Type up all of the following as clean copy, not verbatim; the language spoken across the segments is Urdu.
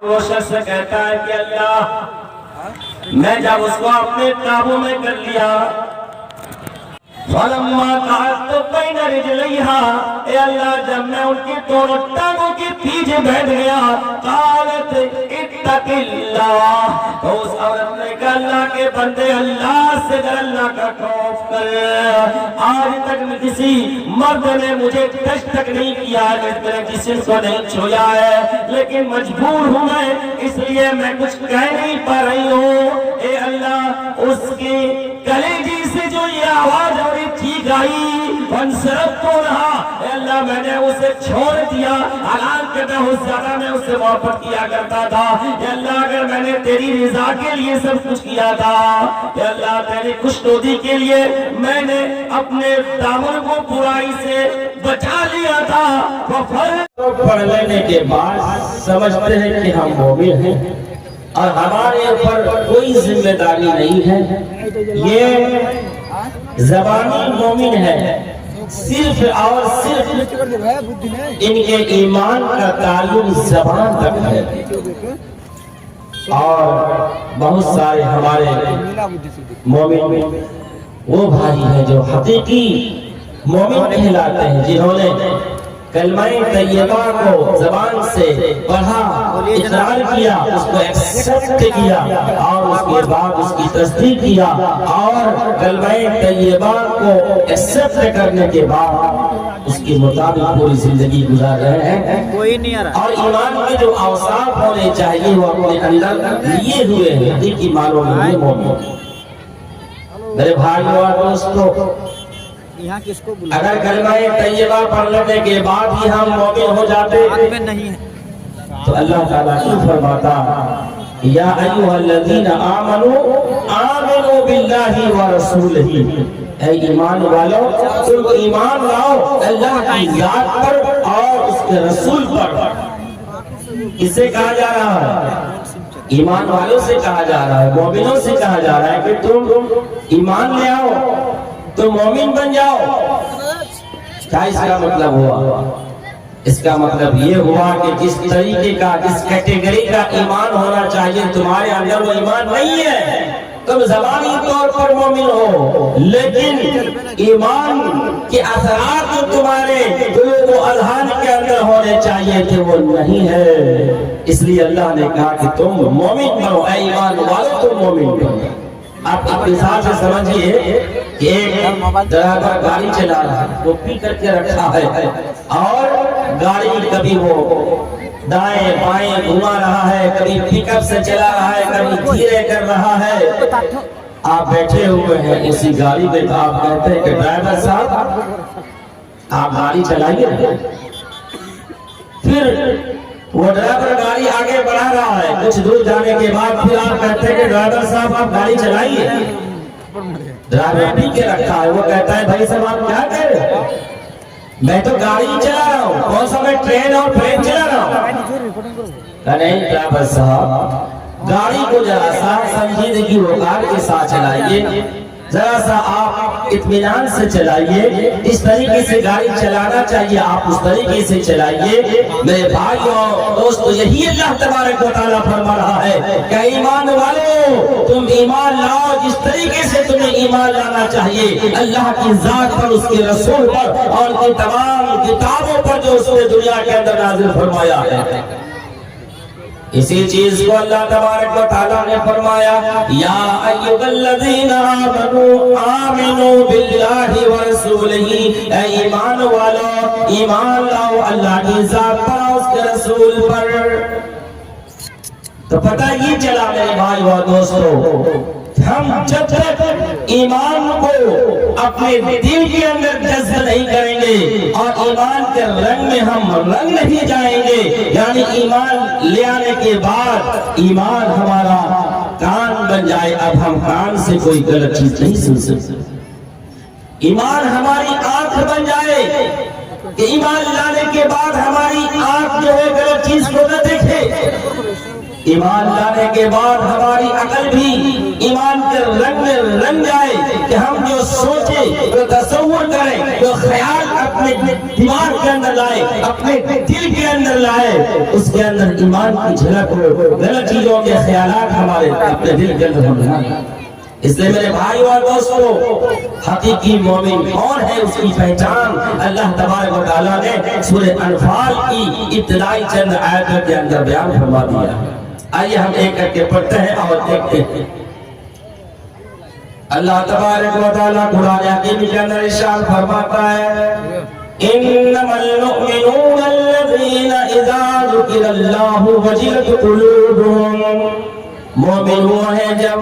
وہ شخص کہتا ہے کہ اللہ میں جب اس کو اپنے قابو میں کر لیا فَلَمَّا قَعَدْتُ بَيْنَ رِجْلَيْهَا، اے اللہ جب میں ان کی دونوں ٹانگوں کے پیچھے بیٹھ گیا قالت اتق اللہ، تو اس عورت نے کہا اللہ کے بندے اللہ سے ڈر، اللہ کا خوف کر۔ آج تک کسی مرد نے مجھے ٹچ تک نہیں کیا ہے، جس طرح کسی کو نہیں چھویا ہے، لیکن مجبور ہوں میں، اس لیے میں کچھ کہہ نہیں پا رہی ہوں۔ اے اللہ اس کی کلیجی سے جو یہ آواز اور ٹھیک آئی فانصرفت عنہا، اے اللہ میں نے اسے چھوڑ دیا، حالانکہ میں اس زیادہ میں اسے محبت کیا کرتا تھا۔ اے اللہ اگر میں نے تیری رضا کے لیے سب کچھ کیا تھا، اے اللہ تیری خوشنودی کے لیے میں نے اپنے دامن کو برائی سے بچا لیا تھا۔ پڑھ لینے کے بعد سمجھتے ہیں کہ ہم مومن ہیں اور ہمارے اوپر کوئی ذمہ داری نہیں ہے، یہ زبانی مومن ہے، صرف اور صرف ان کے ایمان کا تعلق زبان تک ہے۔ اور بہت سارے ہمارے مومن وہ بھائی ہیں جو حقیقی مومن کہلاتے ہیں، جنہوں نے کلمہ طیبہ کو زبان سے پڑھا، اقرار کیا، اس کو ایکسپٹ کیا اور اس کے بعد اس کی تصدیق کیا، اور کلمہ طیبہ کو ایکسپٹ کرنے کے بعد اس کے مطابق پوری زندگی گزار رہے ہیں۔ اور ایمان میں جو اوصاف ہونے چاہیے وہ اپنے اندر لیے ہوئے ہیں، حقیقی معنوں میں مومن۔ میرے بھائیوں اور دوستوں، اگر کلمہ طیبہ پڑھ لینے کے بعد ہی ہم مومن ہو جاتے تو اللہ تعالیٰ کیوں فرماتا یا ایھا الذین آمنوا آمنوا باللہ ورسولہ، اے ایمان والو تم ایمان لاؤ اللہ کی ذات پر اور اس کے رسول پر۔ اسے کہا جا رہا ہے، ایمان والوں سے کہا جا رہا ہے، مومنوں سے کہا جا رہا ہے کہ تم ایمان لے آؤ، تو مومن بن جاؤ۔ کیا اس کا مطلب ہوا؟ اس کا مطلب یہ ہوا کہ جس طریقے کا، جس کیٹیگری کا ایمان ہونا چاہیے تمہارے اندر وہ ایمان نہیں ہے۔ تم زبانی طور پر مومن ہو، لیکن ایمان کے اثرات جو تمہارے قلوب و اذہان کے اندر ہونے چاہیے تھے وہ نہیں ہے۔ اس لیے اللہ نے کہا کہ تم مومن بنو، اے ایمان والو تم مومن بنو۔ آپ اپنے ساتھ سے سمجھئے کہ ایک ڈرائیور گاڑی چلا رہا ہے، وہ پی کر کے رکھا ہے اور گاڑی کبھی وہ دائیں بائیں گھما رہا ہے، کبھی پک اپ سے چلا رہا ہے، کبھی دھیرے کر رہا ہے۔ آپ بیٹھے ہوئے ہیں اسی گاڑی میں، تو آپ کہتے ہیں کہ ڈرائیور صاحب آپ گاڑی چلائیے۔ پھر وہ ڈرائیور گاڑی آگے بڑھا رہا ہے، کچھ دور جانے کے بعد پھر آپ کہتے ہیں کہ ڈرائیور صاحب آپ گاڑی چلائیے۔ ڈرائیور پی کے رکھا ہے، وہ کہتا ہے بھائی صاحب آپ کیا کہہ رہے ہیں؟ میں تو گاڑی چلا رہا ہوں، کون سا میں ٹرین اور پلین چلا رہا ہوں؟ نہیں ڈرائیور صاحب گاڑی کو ذرا سا سنجیدگی وقار کے ساتھ چلائیے، ذرا سا آپ اطمینان سے چلائیے، اس طریقے سے گاڑی چلانا چاہیے، آپ اس طریقے سے چلائیے۔ میرے بھائیوں دوستو، یہی اللہ تبارک و تعالیٰ فرما رہا ہے کہ ایمان والو تم ایمان لاؤ جس طریقے سے تمہیں ایمان لانا چاہیے، اللہ کی ذات پر، اس کے رسول پر اور ان کی تمام کتابوں پر جو اس نے دنیا کے اندر نازل فرمایا ہے۔ اسی چیز کو اللہ تبارک و تعالیٰ نے فرمایا یا ایھا الذین آمنوا آمنوا باللہ ورسولہ، اے ایمان والو ایمان لاؤ اللہ کی ذات پر اور اس کے رسول پر۔ تو پتہ یہ چلا میرے بھائی اور دوستو، ہم جب تک ایمان کو اپنے دل کے اندر جذب نہیں کریں گے اور ایمان کے رنگ میں ہم رنگ نہیں جائیں گے، یعنی ایمان لے آنے کے بعد ایمان ہمارا کان بن جائے، اب ہم کان سے کوئی غلط چیز نہیں سن سکتے، ایمان ہماری آنکھ بن جائے کہ ایمان لانے کے بعد ہماری آنکھ جو ہے غلط چیز کو نہ دیکھے، ایمان لانے کے بعد ہماری عقل بھی ایمان کے رنگ میں رنگ جائے کہ ہم جو سوچیں جو تصور کریں جو خیال اپنے دماغ کے اندر لائے اپنے دل کے اندر لائے اس کے اندر ایمان کی جھلک ہو، غلط چیزوں کے خیالات ہمارے اپنے دل کے اندر ہم لائیں۔ اس لیے میرے بھائی اور دوستو، حقیقی مومن کون ہے اس کی پہچان اللہ تبارک و تعالیٰ نے سورہ انفال کی ابتدائی چند آیتوں کے اندر بیان فرما دیا۔ آئیے ہم ایک کر کے پڑھتے ہیں اور دیکھتے ہیں۔ اللہ تبارک و تعالیٰ قرآن حکیم کے اندر ارشاد فرماتا ہے انما المؤمنون الذين اذا ذكر الله وجلت قلوبهم، مومن وہ ہیں جب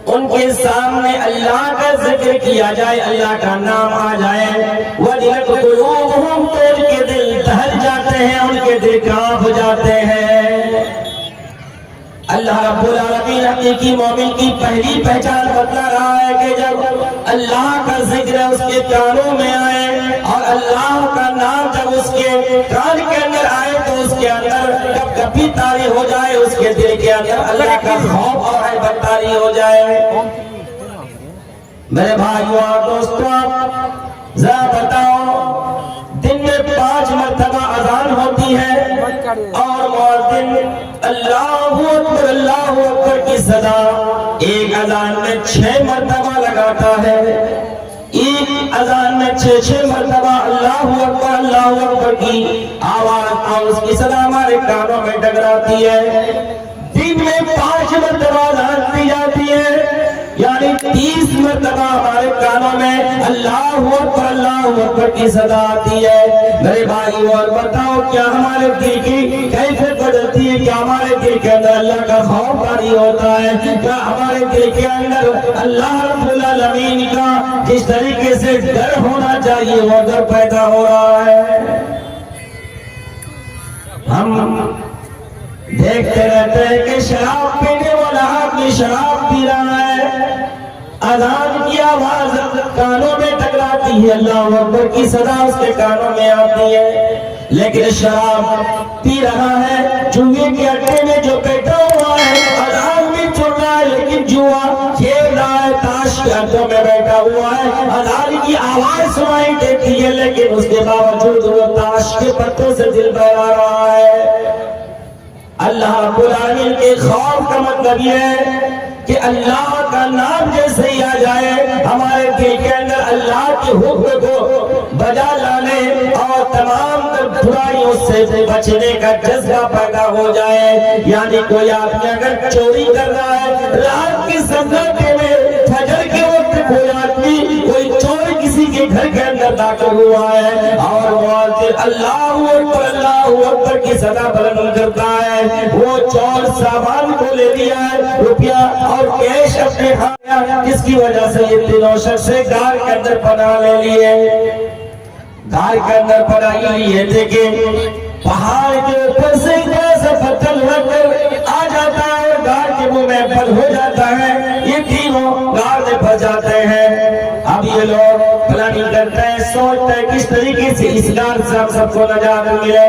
ان کے سامنے اللہ کا ذکر کیا جائے، اللہ کا نام آ جائے، وجلت قلوبهم، تو ان کے دل دہل جاتے ہیں، ان کے دل کانپ جاتے ہیں۔ اللہ رب العالمین حقیقی مومن کی پہلی پہچان بتلا رہا ہے کہ جب اللہ کا ذکر اس کے کانوں میں آئے اور اللہ کا نام جب اس کے کان کے اندر آئے تو اس کے اندر کب کبھی طاری ہو جائے، اس کے دل کے اندر اللہ کا خوف اور ہیبت طاری ہو جائے۔ میرے بھائیو اور دوستو، آپ ذرا بتاؤ، دن میں 5 مرتبہ اذان ہوتی ہے اور مؤذن اللہ اکبر کی صدا ایک اذان میں 6 مرتبہ لگاتا ہے، ایک اذان میں 6 مرتبہ اللہ اکبر کی آواز اور اس کی صدا ہمارے کانوں میں ٹکراتی ہے۔ دن میں 5 مرتبہ اذان دی جاتی ہے، یعنی 30 مرتبہ ہمارے کانوں میں اللہ اکبر کی صدا آتی ہے۔ میرے بھائی اور بتاؤ، کیا ہمارے دل کی کیفیت بدلتی ہے؟ کیا ہمارے دل کے اندر اللہ کا خوف طاری ہوتا ہے؟ کیا ہمارے دل کے اندر اللہ رب العالمین کا جس طریقے سے ڈر ہونا چاہیے وہ ڈر پیدا ہو رہا ہے؟ ہم دیکھتے رہتے ہیں کہ شراب پینے والا آدمی شراب پی رہا ہے، اذان کی آواز کانوں میں ٹکراتی ہے، اللہ اکبر کی صدا اس کے کانوں میں آتی ہے، لیکن شراب پی رہا ہے، جوئے کے اڈے میں جو بیٹھا ہوا ہے، اذان بھی سن رہا ہے لیکن جوا کھیل رہا ہے، تاش کے اڈوں میں بیٹھا ہوا ہے، اذان کی آواز سنائی دیتی ہے لیکن اس کے باوجود وہ تاش کے پتوں سے دل بہلا رہا ہے۔ اللہ رب العالمین کے خوف کا مطلب یہ ہے کہ اللہ کا نام جیسے ہی آ جائے ہمارے دل کے اندر اللہ کے حکم کو بجا لانے اور تمام برائیوں سے بچنے کا جذبہ پیدا ہو جائے۔ یعنی کوئی آدمی اگر چوری کر رہا ہے، رات کی سناٹے میں فجر کے وقت کوئی آدمی کوئی چور کسی کے گھر کے اندر داخل ہوا ہے اور مؤذن اللہ اکبر کی صدا بلند کرتا ہے، وہ چور سامان کو لے لیا ہے، روپیہ اور کیش اپنے ہاتھ، جس کی وجہ سے یہ تینوں شخص گھر کے اندر پناہ لے لیے۔ گھر کے اندر پناہ لیے تھے کہ پہاڑ کے اوپر سے ایسا پتھر لگ کر آ جاتا ہے اور گھر کے منہ میں بند ہو جاتا ہے، یہ تینوں گھر میں پھنس جاتے ہیں۔ اب یہ لوگ پلاننگ کرتے ہیں، سوچتے ہیں کس طریقے سے اس گھر سے ہم سب کو نجات ملے۔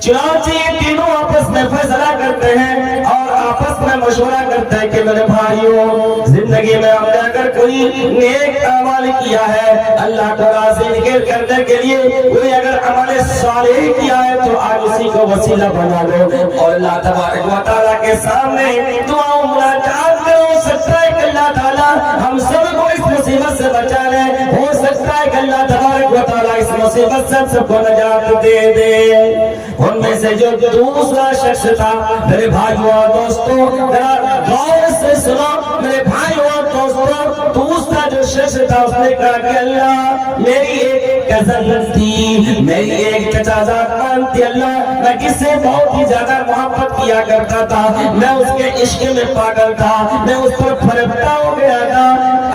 چنانچہ یہ تینوں آپس میں فیصلہ کرتے ہیں اور آپس میں مشورہ کرتے ہیں کہ میرے بھائیوں، زندگی میں ہم نے اگر کوئی نیک عمل کیا ہے، اللہ کو راضی کرنے کے لیے کوئی اگر عمل صالح کیا ہے تو آج اسی کو وسیلہ بنا لو اور اللہ تبارک و تعالیٰ کے سامنے دعا مناجات کرو۔ ہو سکتا ہے کہ اللہ تعالیٰ ہم سب کو اس مصیبت سے بچا لے، ہو سکتا ہے کہ اللہ تبارک و تعالیٰ اس مصیبت سے ہم سب کو نجات دے دے۔ ان میں سے جو دوسرا شخص تھا، میرے بھائیو اور دوستو غور سے سنو، میرے بھائیو اور دوستو، دوسرا جو شخص تھا اس نے کہا کہ اللہ میری ایک کزن تھی، میری ایک چچا زاد تھی، اللہ میں کس سے بہت ہی زیادہ محبت کیا کرتا تھا، میں اس کے عشق میں پاگل تھا، میں اس پر پھرپتا ہو گیا تھا،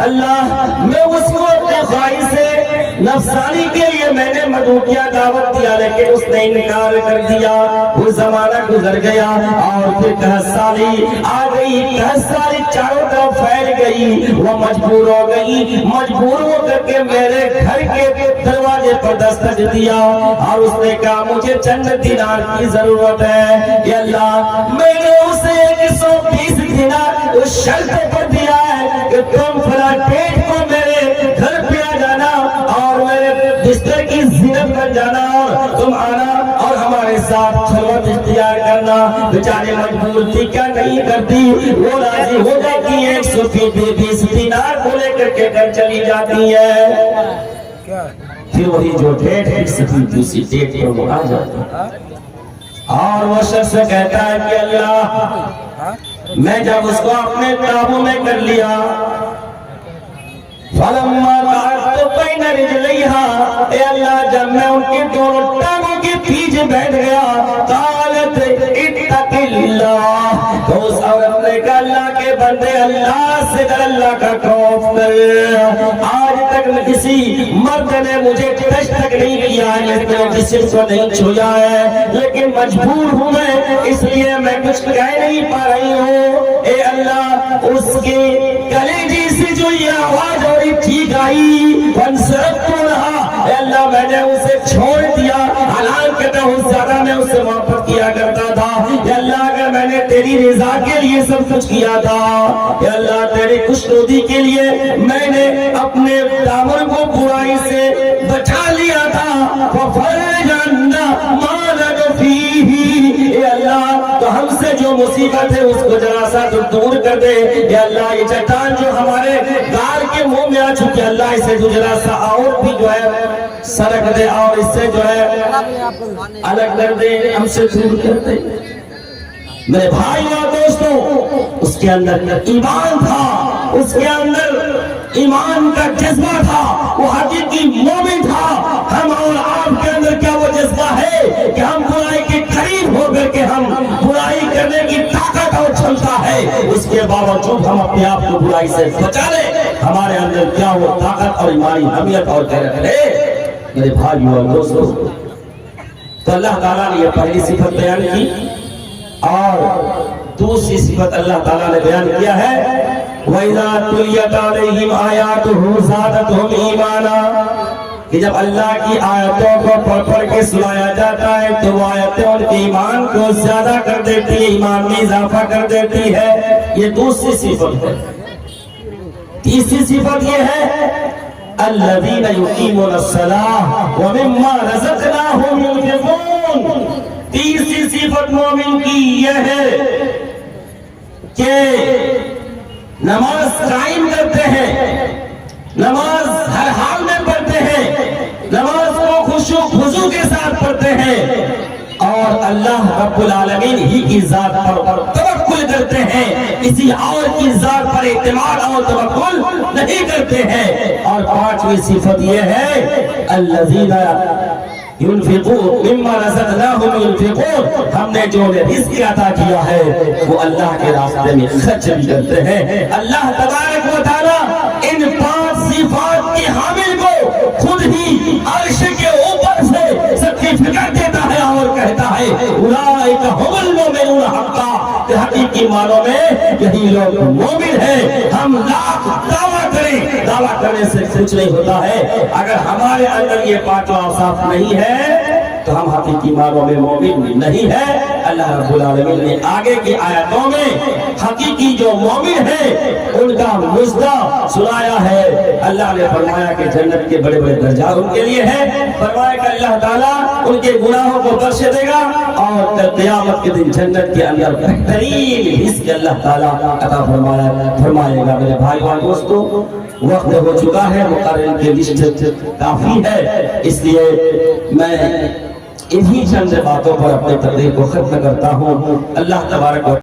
اللہ میں اس کو اپنے خواہش سے نفسانی کے لیے میں نے مدعو کیا، دعوت دیا، لیکن اس نے انکار کر دیا۔ وہ زمانہ گزر گیا اور پھر 10 سالی آ گئی، 10 سالی چاروں طرف پھیل گئی، وہ مجبور ہو گئی، مجبور ہو کر کے میرے گھر کے دروازے پر دستک دیا اور اس نے کہا مجھے چند دینار کی ضرورت ہے کہ اللہ میں نے اسے اس شرط پر دیا ہے کہ تم فلاں ڈیٹ کو میرے گھر پہ آ جانا اور میرے بستر کی زینت بن جانا اور تم آنا اور ہمارے ساتھ خلوت اختیار کرنا. بیچارے مجبور تھی, کیا نہیں کرتی, وہ راضی ہو جاتی ہے. 120 دینار کو لے کر کے گھر چلی جاتی ہے. پھر وہی جو ڈیٹ فکس تھی اسی ڈیٹ پر وہ آ جاتی ہے اور وہ شخص کہتا ہے کہ اللہ میں جب اس کو اپنے قابو میں کر لیا فلما قعدت بین رجلیہا, اے اللہ جب میں ان کی دونوں ٹانگوں کے پیچھے بیٹھ گیا, قالت اتق اللہ, تو اس عورت نے کہا اللہ کے بندے اللہ سے ڈر, اللہ کا خوف کر. آج تک کسی مرد نے مجھے ٹچ تک نہیں کیا ہے, میرے جسم کو نہیں چھویا ہے, لیکن مجبور ہوں میں, اس لیے میں کچھ کہہ نہیں پا رہی ہوں. اے اللہ اس کے کلیجے سے جو یہ آواز اور ٹھیک آئی فانصرفت عنہا, اے اللہ میں نے اسے چھوڑ دیا, حالانکہ میں اس زیادہ میں اسے محبت کیا کرتا تھا. اے اللہ اگر میں نے تیری رضا کے لیے سب کچھ کیا تھا, اے اللہ تیری خوشنودی کے لیے میں نے اپنے دامن کو برائی سے بچا لیا تھا, ففرج عنا ما نحن فیہ, اے اللہ تو ہم سے جو مصیبت ہے اس کو ذرا سا دور کر دے. اے اللہ یہ چٹان جو ہمارے گال کے منہ میں آ چکی, اللہ اسے ذرا سا اور بھی جو ہے سرک دے اور اس سے جو ہے الگ کر دے, ہم سے دور کر دے. میرے بھائی اور دوستوں, اس کے اندر ایمان تھا, اس کے اندر ایمان کا جذبہ تھا, وہ حقیقی مومن تھا. ہم اور آپ کے اندر کیا وہ جذبہ ہے کہ ہم برائی کے قریب ہو کر کے ہم برائی کرنے کی طاقت اور چھمتا ہے, اس کے باوجود ہم اپنے آپ کو برائی سے بچا لیں, ہمارے اندر کیا وہ طاقت اور ایمانی حمیت اور غیرت ہے. میرے بھائیو اور دوستو, تو اللہ تعالیٰ نے یہ پہلی صفت بیان کی اور دوسری صفت اللہ تعالیٰ نے بیان کیا ہے وَإِذَا تُلِيَتْ عَلَيْهِمْ آيَاتُهُ زَادَتْهُمْ إِيمَانًا, کہ جب اللہ کی آیتوں کو پڑھ پڑھ کے سنایا جاتا ہے تو وہ آیتیں ان کے ایمان کو زیادہ کر دیتی ہے, ایمان میں اضافہ کر دیتی ہے. یہ دوسری صفت ہے. تیسری صفت یہ ہے الذین یقیمون الصلاۃ ومما رزقناہم ينفقون. تیسری صفت مومن کی یہ ہے کہ نماز قائم کرتے ہیں, نماز ہر حال میں پڑھتے ہیں, نماز کو خشوع و خضوع کے ساتھ پڑھتے ہیں اور اللہ رب العالمین ہی کی ذات پر توکل کرتے ہیں, کسی اور کی ذات پر اعتماد اور توکل نہیں کرتے ہیں. اور پانچویں صفت یہ ہے الذین ينفقون مما رزقناهم ينفقون, ہم نے جو رزق عطا کیا ہے وہ اللہ کے راستے میں خرچ بھی کرتے ہیں. اللہ تبارک و تعالی ان 5 صفات کے حامل کو خود ہی عرش کے اوپر سے سرٹیفکیٹ دیتا ہے اور کہتا ہے اولئک هم المؤمنون حقا, کہ حقیقی معنوں میں یہی لوگ مومن ہیں. ہم لاکھ دعویٰ کریں, دعویٰ کرنے سے کچھ نہیں ہوتا ہے, اگر ہمارے اندر یہ پانچوں اوصاف نہیں ہے تو ہم حقیقی معنوں میں مومن نہیں ہے. اللہ رب العالمین نے آگے کی آیاتوں میں حقیقی جو مومن ہیں ان کا مژدہ سنایا ہے. اللہ نے فرمایا کہ جنت کے بڑے بڑے درجات ان کے لیے ہیں, فرمایا کہ اللہ تعالیٰ ان کے گناہوں کو بخش دے گا اور قیامت کے دن جنت کے اندر بہترین رزق اللہ تعالیٰ عطا فرمائے گا. میرے بھائی اور دوستو, وقت ہو چکا ہے, مقرر کی لسٹ کافی ہے, اس لیے میں انہی چند باتوں پر اپنے تقریر کو ختم کرتا ہوں. اللہ تبارک و